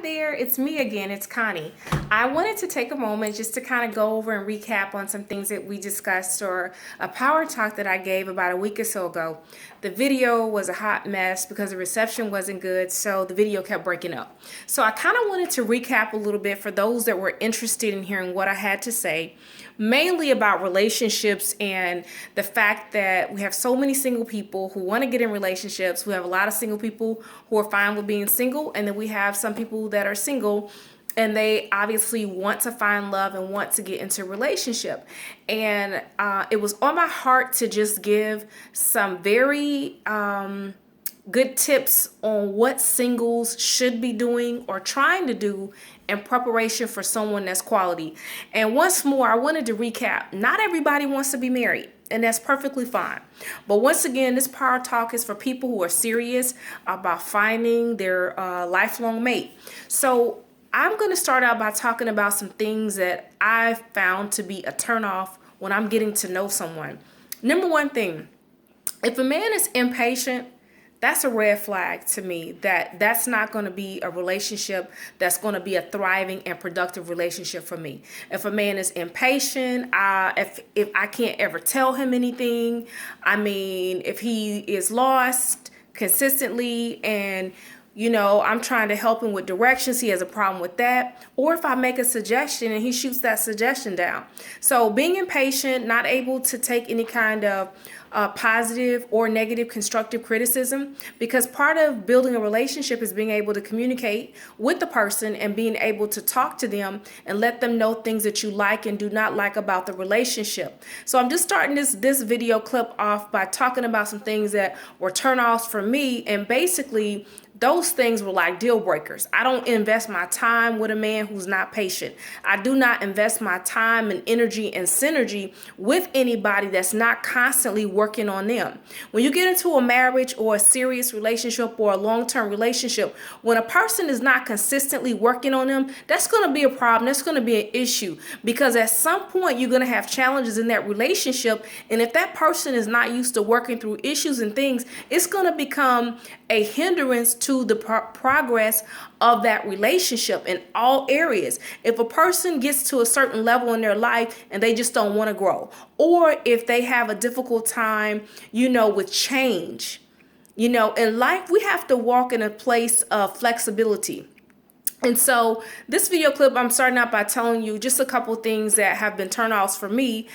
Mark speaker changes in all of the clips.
Speaker 1: there, it's me again, it's Connie. I wanted to take a moment just to kind of go over and recap on some things that we discussed or a power talk that I gave about a week or so ago. The video was a hot mess because the reception wasn't good, so the video kept breaking up. So I kind of wanted to recap a little bit for those that were interested in hearing what I had to say, mainly about relationships and the fact that we have so many single people who want to get in relationships. We have a lot of single people who are fine with being single, and then we have some people that are single and they obviously want to find love and want to get into a relationship. And it was on my heart to just give some very good tips on what singles should be doing or trying to do in preparation for someone that's quality. And once more, I wanted to recap. Not everybody wants to be married, and that's perfectly fine. But once again, this power talk is for people who are serious about finding their lifelong mate. So I'm going to start out by talking about some things that I've found to be a turnoff when I'm getting to know someone. Number one thing, if a man is impatient, that's a red flag to me. That's not going to be a relationship that's going to be a thriving and productive relationship for me. If a man is impatient, if I can't ever tell him anything, if he is lost consistently and I'm trying to help him with directions, he has a problem with that. Or if I make a suggestion and he shoots that suggestion down. So being impatient, not able to take any kind of positive or negative constructive criticism, because part of building a relationship is being able to communicate with the person and being able to talk to them and let them know things that you like and do not like about the relationship. So I'm just starting this video clip off by talking about some things that were turnoffs for me, and basically those things were like deal breakers. I don't invest my time with a man who's not patient. I do not invest my time and energy and synergy with anybody that's not constantly working on them. When you get into a marriage or a serious relationship or a long-term relationship, when a person is not consistently working on them, that's going to be a problem. That's going to be an issue, because at some point you're going to have challenges in that relationship. And if that person is not used to working through issues and things, it's going to become a hindrance to the progress of that relationship in all areas. If a person gets to a certain level in their life and they just don't want to grow, or if they have a difficult time, with change, in life, we have to walk in a place of flexibility. And so this video clip, I'm starting out by telling you just a couple things that have been turnoffs for me.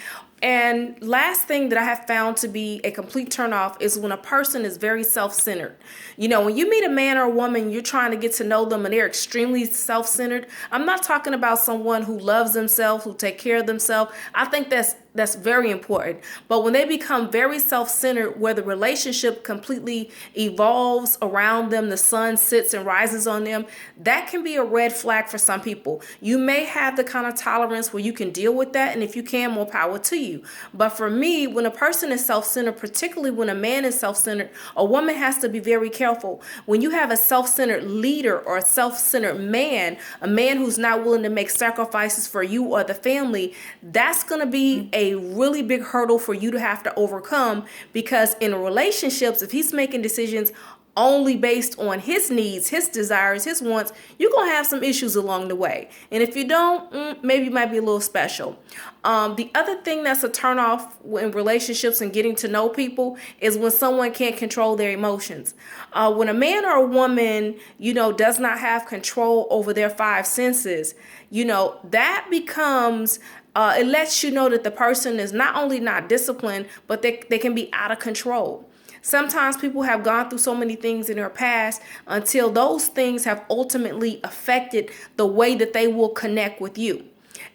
Speaker 1: And last thing that I have found to be a complete turnoff is when a person is very self-centered. When you meet a man or a woman, you're trying to get to know them and they're extremely self-centered. I'm not talking about someone who loves themselves, who take care of themselves. I think that's very important. But when they become very self-centered, where the relationship completely evolves around them, the sun sits and rises on them, that can be a red flag for some people. You may have the kind of tolerance where you can deal with that, and if you can, more power to you. But for me, when a person is self-centered, particularly when a man is self-centered, a woman has to be very careful. When you have a self-centered leader or a self-centered man, a man who's not willing to make sacrifices for you or the family, that's going to be a really big hurdle for you to have to overcome, because in relationships, if he's making decisions only based on his needs, his desires, his wants, you're going to have some issues along the way. And if you don't, maybe you might be a little special. The other thing that's a turnoff in relationships and getting to know people is when someone can't control their emotions. When a man or a woman, does not have control over their five senses, that becomes it lets you know that the person is not only not disciplined, but they can be out of control. Sometimes people have gone through so many things in their past until those things have ultimately affected the way that they will connect with you.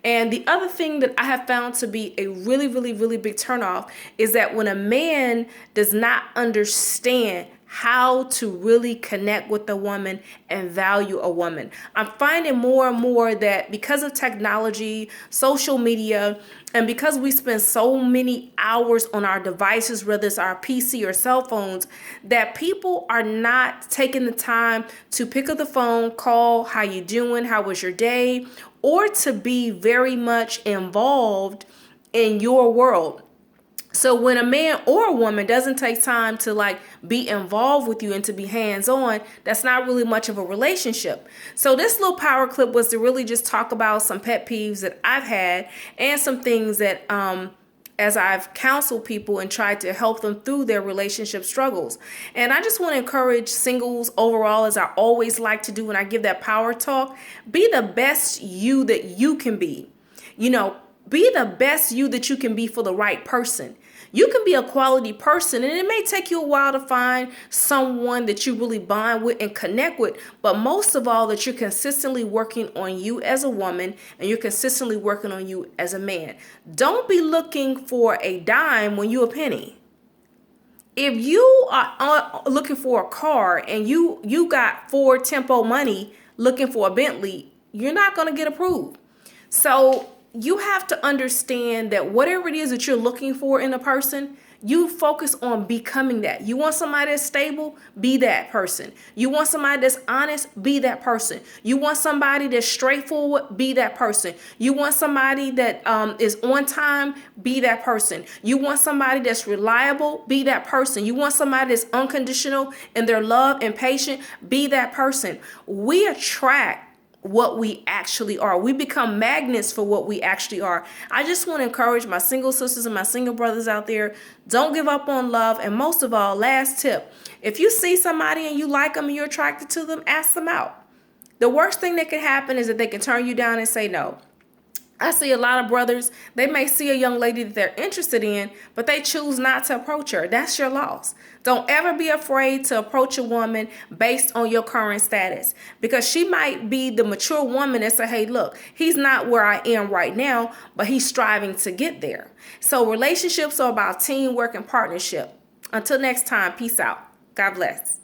Speaker 1: And the other thing that I have found to be a really, really, really big turnoff is that when a man does not understand how to really connect with a woman and value a woman. I'm finding more and more that because of technology, social media, and because we spend so many hours on our devices, whether it's our PC or cell phones, that people are not taking the time to pick up the phone, call, how you doing, how was your day, or to be very much involved in your world. So when a man or a woman doesn't take time to like be involved with you and to be hands-on, that's not really much of a relationship. So this little power clip was to really just talk about some pet peeves that I've had and some things that as I've counseled people and tried to help them through their relationship struggles. And I just want to encourage singles overall, as I always like to do when I give that power talk, be the best you that you can be. You know, be the best you that you can be for the right person. You can be a quality person, and it may take you a while to find someone that you really bond with and connect with, but most of all, that you're consistently working on you as a woman and you're consistently working on you as a man. Don't be looking for a dime when you're a penny. If you are looking for a car and you got Ford Tempo money looking for a Bentley, you're not going to get approved. So you have to understand that whatever it is that you're looking for in a person, you focus on becoming that. You want somebody that's stable, be that person. You want somebody that's honest, be that person. You want somebody that's straightforward, be that person. You want somebody that is on time, be that person. You want somebody that's reliable, be that person. You want somebody that's unconditional in their love and patient, be that person. We attract what we actually are. We become magnets for what we actually are. I just want to encourage my single sisters and my single brothers out there, don't give up on love. And most of all, last tip, if you see somebody and you like them and you're attracted to them, ask them out. The worst thing that can happen is that they can turn you down and say no. I see a lot of brothers, they may see a young lady that they're interested in, but they choose not to approach her. That's your loss. Don't ever be afraid to approach a woman based on your current status, because she might be the mature woman and say, hey, look, he's not where I am right now, but he's striving to get there. So relationships are about teamwork and partnership. Until next time, peace out. God bless.